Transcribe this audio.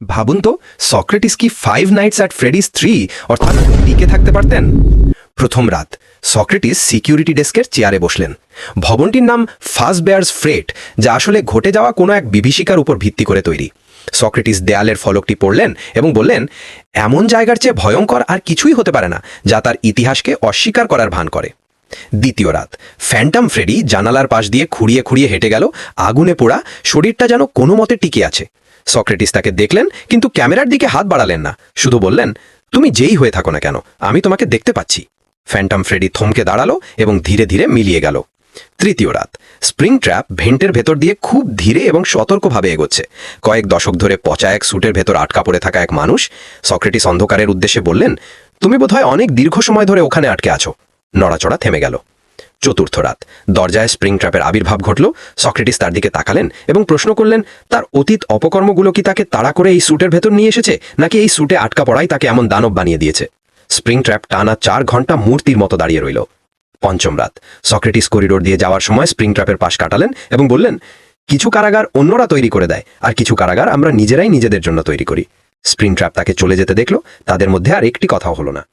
ভাবুন তো, সক্রেটিস কি 5 নাইটস অ্যাট ফ্রেডিস 3 অর্থাৎ টিকে থাকতে পারতেন? প্রথম রাত সক্রেটিস সিকিউরিটি ডেস্কের চেয়ারে বসলেন। ভবনটির নাম ফাসবেয়ার্স ফ্রেট, যা আসলে ঘটে যাওয়া কোনো এক বিভীষিকার উপর ভিত্তি করে তৈরি। সক্রেটিস দেয়ালের ফলকটি পড়লেন এবং বললেন, এমন জায়গার চেয়ে ভয়ঙ্কর আর কিছুই হতে পারে না যা তার ইতিহাসকে অস্বীকার করার ভান করে। দ্বিতীয় রাত ফ্যান্টম ফ্রেডি জানালার পাশ দিয়ে খুঁড়িয়ে খুঁড়িয়ে হেঁটে গেল, আগুনে পোড়া শরীরটা যেন কোনো মতে টিকে আছে। সক্রেটিস তাকে দেখলেন, কিন্তু ক্যামেরার দিকে হাত বাড়ালেন না, শুধু বললেন, তুমি যেই হয়ে থাকো না কেন, আমি তোমাকে দেখতে পাচ্ছি। ফ্যান্টম ফ্রেডি থমকে দাঁড়ালো এবং ধীরে ধীরে মিলিয়ে গেল। তৃতীয় রাত স্প্রিং ট্র্যাপ ভেন্টের ভেতর দিয়ে খুব ধীরে এবং সতর্কভাবে এগোচ্ছে। কয়েক দশক ধরে পচা এক স্যুটের ভেতর আটকা পড়ে থাকা এক মানুষ। সক্রেটিস অন্ধকারের উদ্দেশ্যে বললেন, তুমি বোধহয় অনেক দীর্ঘ সময় ধরে ওখানে আটকে আছো। নড়াচড়া থেমে গেল। চতুর্থ রাত দরজায় স্প্রিং ট্র্যাপের আবির্ভাব ঘটল। সক্রেটিস তার দিকে তাকালেন এবং প্রশ্ন করলেন, তার অতীত অপকর্মগুলো কি তাকে তাড়া করে এই স্যুটের ভেতর নিয়ে এসেছে, নাকি এই স্যুটে আটকা পড়াই তাকে এমন দানব বানিয়ে দিয়েছে? স্প্রিং ট্র্যাপ টানা 4 ঘন্টা মূর্তির মতো দাঁড়িয়ে রইল। পঞ্চম রাত সক্রেটিস করিডোর দিয়ে যাওয়ার সময় স্প্রিং ট্র্যাপের পাশ কাটালেন এবং বললেন, কিছু কারাগার অন্যরা তৈরি করে দেয়, আর কিছু কারাগার আমরা নিজেরাই নিজেদের জন্য তৈরি করি। স্প্রিং ট্র্যাপ তাকে চলে যেতে দেখল, তাদের মধ্যে আর একটি কথাও হলো না।